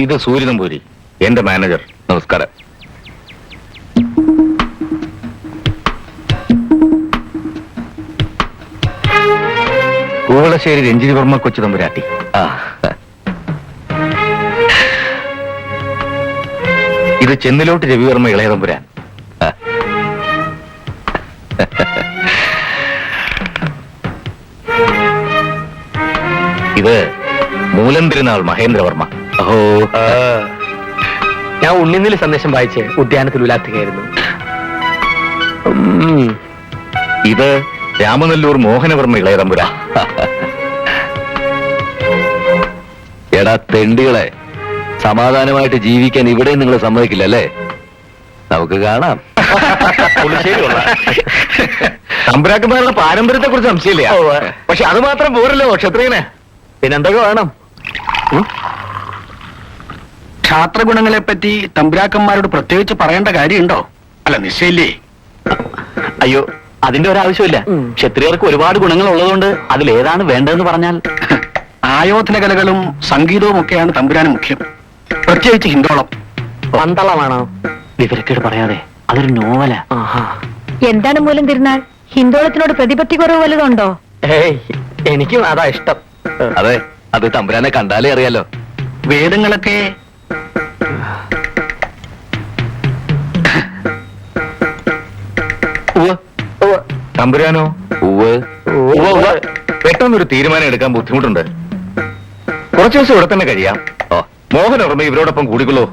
ഇത് സൂര്യനമ്പൂരി, എന്റെ മാനേജർ. നമസ്കാരം. കൂവളശ്ശേരി രഞ്ജിനി വർമ്മ കൊച്ചു തമ്പുരാട്ടി. ഇത് ചെന്നിലോട്ട് രവിവർമ്മ ഇളയ തമ്പുരാൻ. ഇത് മൂലം തിരുനാൾ മഹേന്ദ്രവർമ്മ. ഓ, ഞാൻ ഉണ്ണിനിൽ സന്ദേശം വായിച്ച് ഉദ്യാനത്തിൽ ഉലാത്തുകയായിരുന്നു. ഇത് രാമനല്ലൂർ മോഹനവർമ്മ ഇളയ തമ്പുരാൻ. എടാ തെണ്ടികളെ, സമാധാനമായിട്ട് ജീവിക്കാൻ ഇവിടെ നിങ്ങൾ സമ്മതിക്കില്ല അല്ലേ? നമുക്ക് കാണാം. തമ്പുരാക്കന്മാരുടെ പാരമ്പര്യത്തെ കുറിച്ച് സംശയമില്ല. പക്ഷെ അത് മാത്രം പോരല്ലോ ക്ഷത്രിയന്. പിന്നെന്തൊക്കെ വേണം? ക്ഷാത്രഗുണങ്ങളെ പറ്റി തമ്പുരാക്കന്മാരോട് പ്രത്യേകിച്ച് പറയേണ്ട കാര്യമുണ്ടോ? അല്ല, നിശ്ചയില്ലേ? അയ്യോ, അതിന്റെ ഒരാവശ്യമില്ല. ക്ഷത്രിയർക്ക് ഒരുപാട് ഗുണങ്ങൾ ഉള്ളതുകൊണ്ട് അതിലേതാണ് വേണ്ടതെന്ന് പറഞ്ഞാൽ. ആയോധന കലകളും സംഗീതവും ഒക്കെയാണ് തമ്പുരാന് മുഖ്യം, പ്രത്യേകിച്ച് ഹിന്ദോളം. പന്തളമാണോ? വിവരക്കേട് പറയാതെ, അതൊരു നോവല. എന്താണ് മൂലം തിരുനാൾ? ഹിന്ദോളത്തിനോട് പ്രതിപത്തി കുറവ് വല്ലതുണ്ടോ? ഏയ്, എനിക്കും അതാ ഇഷ്ടം. അതെ, അത് തമ്പുരാനെ കണ്ടാലേ അറിയാലോ. വേദങ്ങളൊക്കെ തമ്പുരാനോ? പെട്ടെന്നൊരു തീരുമാനം എടുക്കാൻ ബുദ്ധിമുട്ടുണ്ട്. കുറച്ചു ദിവസം ഇവിടെ തന്നെ കഴിയാം. മോഹനവർമ്മ ഇവരോടൊപ്പം കൂടിക്കൊള്ളൂ.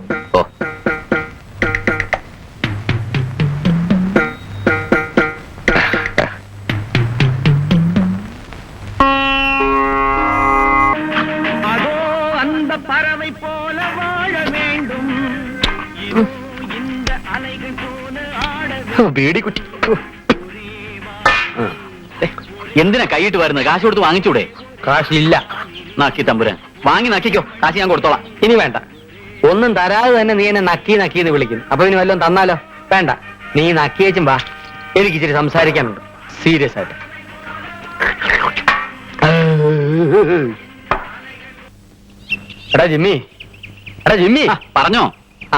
ബീഡിക്കുട്ടി എന്തിനാ കൈയിട്ട് വരുന്നത്? കാശ് കൊടുത്ത് വാങ്ങിച്ചൂടെ? കാശില്ല. നക്കി തമ്പുരാൻ, വാങ്ങി നക്കിക്കോ. കാശ് ഞാൻ കൊടുത്തോളാം. ഇനി വേണ്ട. ഒന്നും തരാതെ തന്നെ നീ എന്നെ നക്കീന്ന് വിളിക്കും. അപ്പൊ ഇനി വല്ലതും തന്നാലോ? വേണ്ട, നീ നക്കിയേച്ചും വാ. എനിക്ക് ഇച്ചിരി സംസാരിക്കാനുണ്ട്, സീരിയസ് ആയിട്ട്. എടാ ജിമ്മി, പറഞ്ഞോ?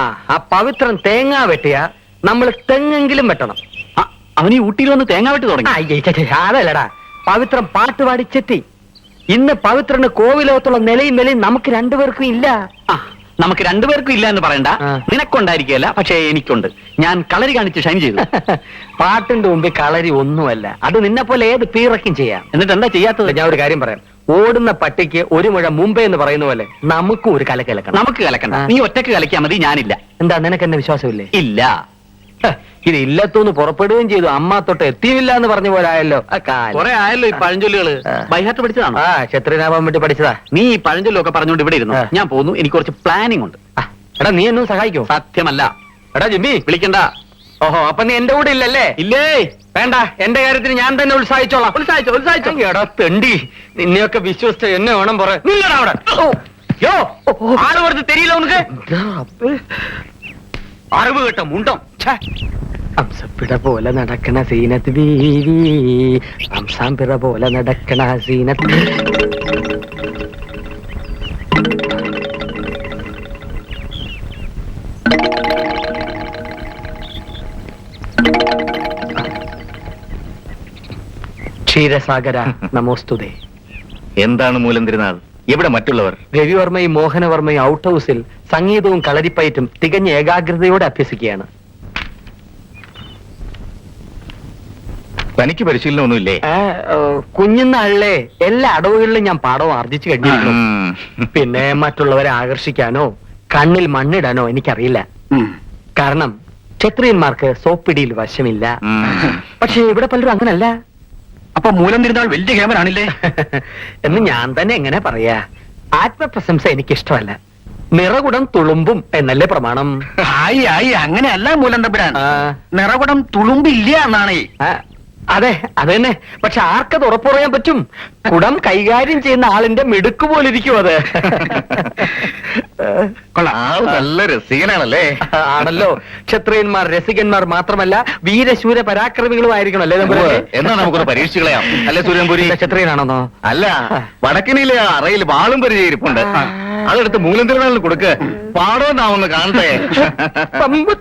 ആ പവിത്രൻ തേങ്ങ വെട്ടിയ നമ്മൾ തെങ്ങെങ്കിലും വെട്ടണം. അവന് ഈ ഊട്ടിയിൽ വന്ന് തേങ്ങ വെട്ടി തുടങ്ങി. അതല്ലടാ, പവിത്രൻ പാട്ട് പാടിച്ചെത്തി. ഇന്ന് പവിത്രന് കോവിലോകത്തുള്ള നിലയും വിലയും നമുക്ക് രണ്ടുപേർക്കും ഇല്ല. നമുക്ക് രണ്ടുപേർക്കും ഇല്ല എന്ന് പറയണ്ട. നിനക്കുണ്ടായിരിക്കുകയല്ല, പക്ഷേ എനിക്കുണ്ട്. ഞാൻ കളരി കാണിച്ച് ഷൈൻ ചെയ്തു. പാട്ടിന്റെ മുമ്പിൽ കളരി ഒന്നുമല്ല. അത് നിന്നെ പോലെ ഏത് പീറക്കും ചെയ്യാം. എന്നിട്ട് എന്താ ചെയ്യാത്തത്? ഞാൻ ഒരു കാര്യം പറയാം. ഓടുന്ന പട്ടിക്ക് ഒരു മുഴ മുമ്പേ എന്ന് പറയുന്ന പോലെ നമുക്കും ഒരു കലക്കണം. നമുക്ക് കലക്കണ്ട. നീ ഒറ്റക്ക് കലക്കിയാൽ മതി, ഞാനില്ല. എന്താ, നിനക്ക് എന്നെ വിശ്വാസമില്ലേ? ഇല്ല. ഇത് ഇല്ലത്തൂന്ന് പുറപ്പെടുകയും ചെയ്തു. അമ്മ തൊട്ട് എത്തിയില്ല എന്ന് പറഞ്ഞ പോലെ ആയല്ലോ. കുറെ ആയല്ലോ ഈ പഴഞ്ചൊല്ലുകള്. ബൈഹാർട്ട് പഠിച്ചതാണോ? ക്ഷത്രിയനാവാൻ വേണ്ടി പഠിച്ചതാ. നീ ഈ പഴഞ്ചൊല്ലൊക്കെ പറഞ്ഞുകൊണ്ട് ഇവിടെ ഇരുന്നു. ഞാൻ പോന്നു. എനിക്ക് കുറച്ച് പ്ലാനിങ് ഉണ്ട്. എടാ, നീ എന്നും സഹായിക്കോ? സത്യമല്ല. എടാ ജിമ്മി, വിളിക്കണ്ട. ഓഹോ, അപ്പൊ നീ എന്റെ കൂടെ ഇല്ലല്ലേ? ഇല്ലേ? വേണ്ട, എന്റെ കാര്യത്തിന് ഞാൻ തന്നെ ഉത്സാഹിച്ചോളാം. ഉത്സാഹിച്ചോ. എടാ തെണ്ടി, നിന്നെയൊക്കെ വിശ്വസിച്ച എന്നെ വേണം പറയാൻ. അവിടെ ആള് കുറച്ച് തെരിയില്ല ഉനക്ക്. അറിവ് കേട്ടോ മുണ്ടോ. ഹംസപ്പിട പോലെ നടക്കണ സീനത്ത് ബീവി, ഹംസാമ്പിറ പോലെ നടക്കണ സീനത്ത്. ക്ഷീരസാഗര നമോസ്തുതേ. എന്താണ് മൂലം തിരുനാൾ? എവിടെ മറ്റുള്ളവർ? രവിവർമ്മയും മോഹനവർമ്മയും ഔട്ട് ഹൗസിൽ സംഗീതവും കളരിപ്പയറ്റും തികഞ്ഞ ഏകാഗ്രതയോടെ അഭ്യസിക്കുകയാണ്. തനിക്ക് പരിശീലനമൊന്നുമില്ലേ? കുഞ്ഞുനാളിലെ എല്ലാ അടവുകളിലും ഞാൻ പാഠവും ആർജിച്ചു കഴിഞ്ഞിരുന്നു. പിന്നെ മറ്റുള്ളവരെ ആകർഷിക്കാനോ കണ്ണിൽ മണ്ണിടാനോ എനിക്കറിയില്ല. കാരണം ക്ഷത്രിയന്മാർക്ക് സോപ്പിടിയിൽ വശമില്ല. പക്ഷെ ഇവിടെ പലരും അങ്ങനല്ല. അപ്പൊ മൂലം തിരുനാൾ വലിയ കേമനാണില്ലേ എന്ന് ഞാൻ തന്നെ എങ്ങനെ പറയാ? ആത്മപ്രശംസ എനിക്കിഷ്ടമല്ല. നിറകുടം തുളുമ്പും എന്നല്ലേ പ്രമാണം? ആയി അങ്ങനെയല്ല മൂലം തമ്പുരാൻ. നിറകുടം തുളുമ്പില്ല എന്നാണ്. അതെ, അത് തന്നെ. പക്ഷെ ആർക്കത് ഉറപ്പ് പറയാൻ പറ്റും? കുടം കൈകാര്യം ചെയ്യുന്ന ആളിന്റെ മിടുക്ക് പോലിരിക്കും അത്. നല്ല രസികനാണല്ലേ? ആണല്ലോ. ക്ഷത്രിയന്മാർ രസികന്മാർ മാത്രമല്ല, വീരശൂര പരാക്രമികളും ആയിരിക്കണം അല്ലേ? എന്നാ നമുക്കൊന്ന് പരീക്ഷിച്ചു കളയാം. അല്ലെ സൂര്യൻപുരി? ക്ഷത്രിയനാണെന്നോ? അല്ല, വടക്കിനിലെ അറയിൽ വാളും പരിചയിരിപ്പുണ്ട്. അതെടുത്ത് മൂലം തിരുനാളിൽ കൊടുക്ക് പാടോ നാവൊന്ന് കാണട്ടെ. പമ്പ്